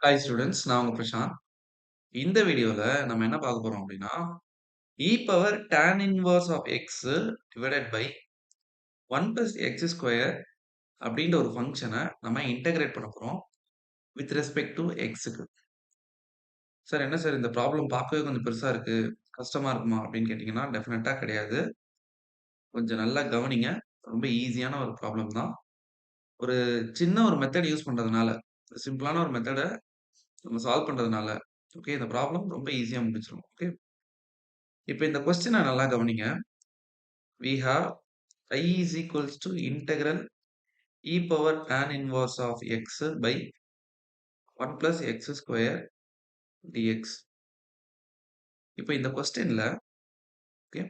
Hi students, நான் உங்க பிரசாந்த். இந்த வீடியோல நம்ம என்ன பார்க்க போறோம் அப்படின்னா, e power tan inverse of x divided by 1 plus x square அப்படின்ற ஒரு ஃபங்க்ஷனை நம்ம இன்டகிரேட் பண்ண போறோம் வித் ரெஸ்பெக்ட் டு எக்ஸுக்கு. சார் என்ன சார் இந்த ப்ராப்ளம் பார்க்கவே கொஞ்சம் பெருசா இருக்கு, கஷ்டமா இருக்குமா அப்படின்னு கேட்டிங்கன்னா டெஃபினட்டா கிடையாது. கொஞ்சம் நல்லா கவனிங்க. ரொம்ப ஈஸியான ஒரு ப்ராப்ளம் தான். ஒரு சின்ன ஒரு மெத்தட் யூஸ் பண்றதுனால, சிம்பிளான ஒரு மெத்தட நம்ம சால்வ் பண்றதுனால, ஓகே இந்த ப்ராப்ளம் ரொம்ப ஈஸியா முடிச்சிரும். ஓகே. இப்ப இந்த கொஸ்டின நல்லா கவனிங்க. We have I is equals to integral e power tan inverse of x by 1 plus x square dx. இப்போ இந்த கொஸ்டின்ல ஓகே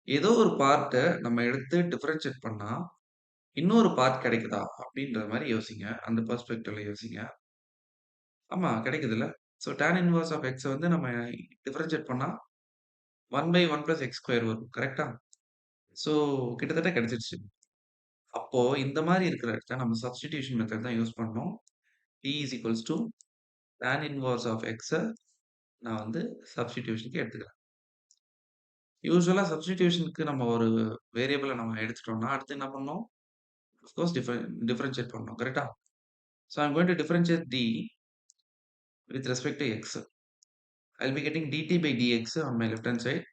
ஏதோ ஒரு பார்ட்ட நம்ம எடுத்து டிஃபரன்ஷியேட் பண்ணா இன்னொரு பார்ட் கிடைக்குதா அப்படின்ற மாதிரி யோசிங்க. அந்த பெர்ஸ்பெக்டிவ்ல யோசிங்க. ஆமா கிடைக்குதுல்ல. So tan inverse of x வந்து நம்ம டிஃபரன்ஷியேட் பண்ணா 1 by 1 plus x ஸ்கொயர் வரும். கரெக்டா? ஸோ கிட்டத்தட்ட கிடைச்சிருச்சு. அப்போ இந்த மாதிரி இருக்கிற இடத்துல நம்ம சப்ஸ்டிடியூஷன் மெத்தட் தான் யூஸ் பண்ணோம். t is equals to tan inverse of x நான் வந்து சப்ஸ்டிடியூஷனுக்கு எடுத்துக்கிறேன். யூசுவலா சப்ஸ்டிடியூஷனுக்கு நம்ம ஒரு வேரியபிள நம்ம எடுத்துட்டோம்னா, அடுத்து என்ன பண்ணணும்? ஆஃப் கோர்ஸ் டிஃபரன்ஷியேட் பண்ணணும். கரெக்ட்டா? So I'm going to differentiate d with respect to x. I'll be getting dt by dx on my left hand side.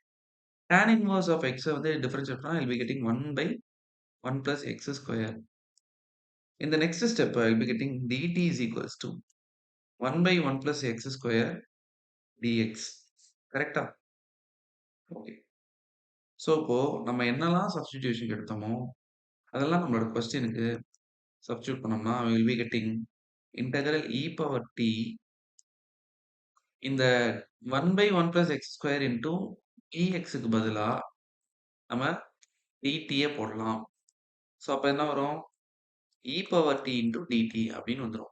Tan inverse of x வந்து டிஃபரன்ஷியேட் பண்ணா I'll be getting 1 by 1 plus x square. In the next step, I'll be getting dt is equals to 1 by 1 plus x square dx. கரெக்ட்டா? Okay. So இப்போ நம்ம என்னலாம் சப்ஸ்டிடியூஷன்க்கு எடுத்தோமோ, அதெல்லாம் நம்மளோட கொஸ்டினுக்கு substitute பண்ணோம்னா we will be getting integral e power t இந்த 1 by 1 plus x square into dxக்கு பதிலா நம்ம dt யே போடலாம். ஸோ அப்ப என்ன வரும்? e power t into dt அப்படின்னு வந்துரும்.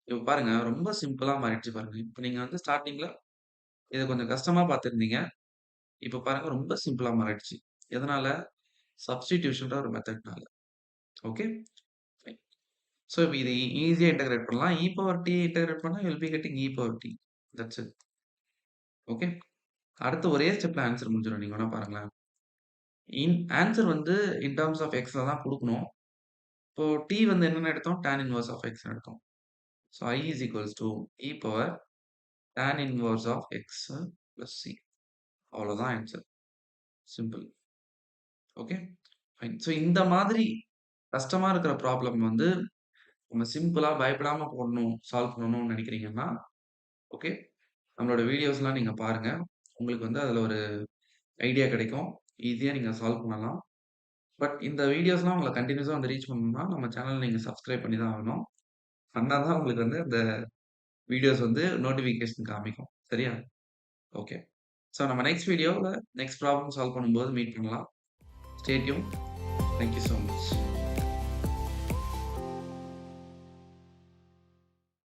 இப்ப பாருங்க ரொம்ப சிம்பிளா மாறிடுச்சு பாருங்க. இப்ப நீங்க வந்து ஸ்டார்ட்டிங்ல இத கொஞ்சம் கஷ்டமா பார்த்திருந்தீங்க. இப்ப பாருங்க ரொம்ப சிம்பிளா மாறிடுச்சு. எதனால? சப்ஸ்டிடியூஷன்ற ஒரு மெத்தட்னால. ஓகே. ஃபைன். ஸோ இப்ப இது ஈஸியா இன்டகிரேட் பண்ணலாம். இ பவர் டி இன்டகிரேட் பண்ணா will be getting e power t. That's it. Okay. அடுத்து ஒரே ஸ்டெப்ல ஆன்சர் முடிஞ்சிரும். நீங்க வேணா பாருங்களேன். ஆன்சர் வந்து இன் டெர்ம்ஸ் ஆஃப் எக்ஸ்ல தான் குடுக்கணும். இப்போ டி வந்து என்னன்னு எடுத்தோம்? டான் இன்வர்ஸ் ஆஃப் எக்ஸ்ன்னு எடுத்தோம். So I is equals to e power tan inverse of x plus C. அவ்வளோதான் answer. Simple. Okay. Fine. So இந்த மாதிரி கஷ்டமா இருக்கிற ப்ராப்ளம் வந்து நம்ம சிம்பிளா பயப்படாம போடணும், சால்வ் பண்ணணும்னு நினைக்கிறீங்கன்னா, ஓகே. நம்மளோட வீடியோஸ்லாம் நீங்க பாருங்க. உங்களுக்கு வந்து அதுல ஒரு ஐடியா கிடைக்கும். ஈஸியா நீங்க சால்வ் பண்ணலாம். பட் இந்த வீடியோஸ்லாம் உங்கள கன்டினியூஸா வந்து ரீச் பண்ணணும்னா, நம்ம சேனல நீங்க சப்ஸ்கிரைப் பண்ணி தான் ஆகணும். பண்ணா தான் உங்களுக்கு வந்து அந்த வீடியோஸ் வந்து நோட்டிஃபிகேஷன் காமிக்கும். சரியா? ஓகே. ஸோ நம்ம நெக்ஸ்ட் வீடியோல நெக்ஸ்ட் ப்ராப்ளம் சால்வ் பண்ணும்போது மீட் பண்ணலாம். Stay tune. Thank you so much.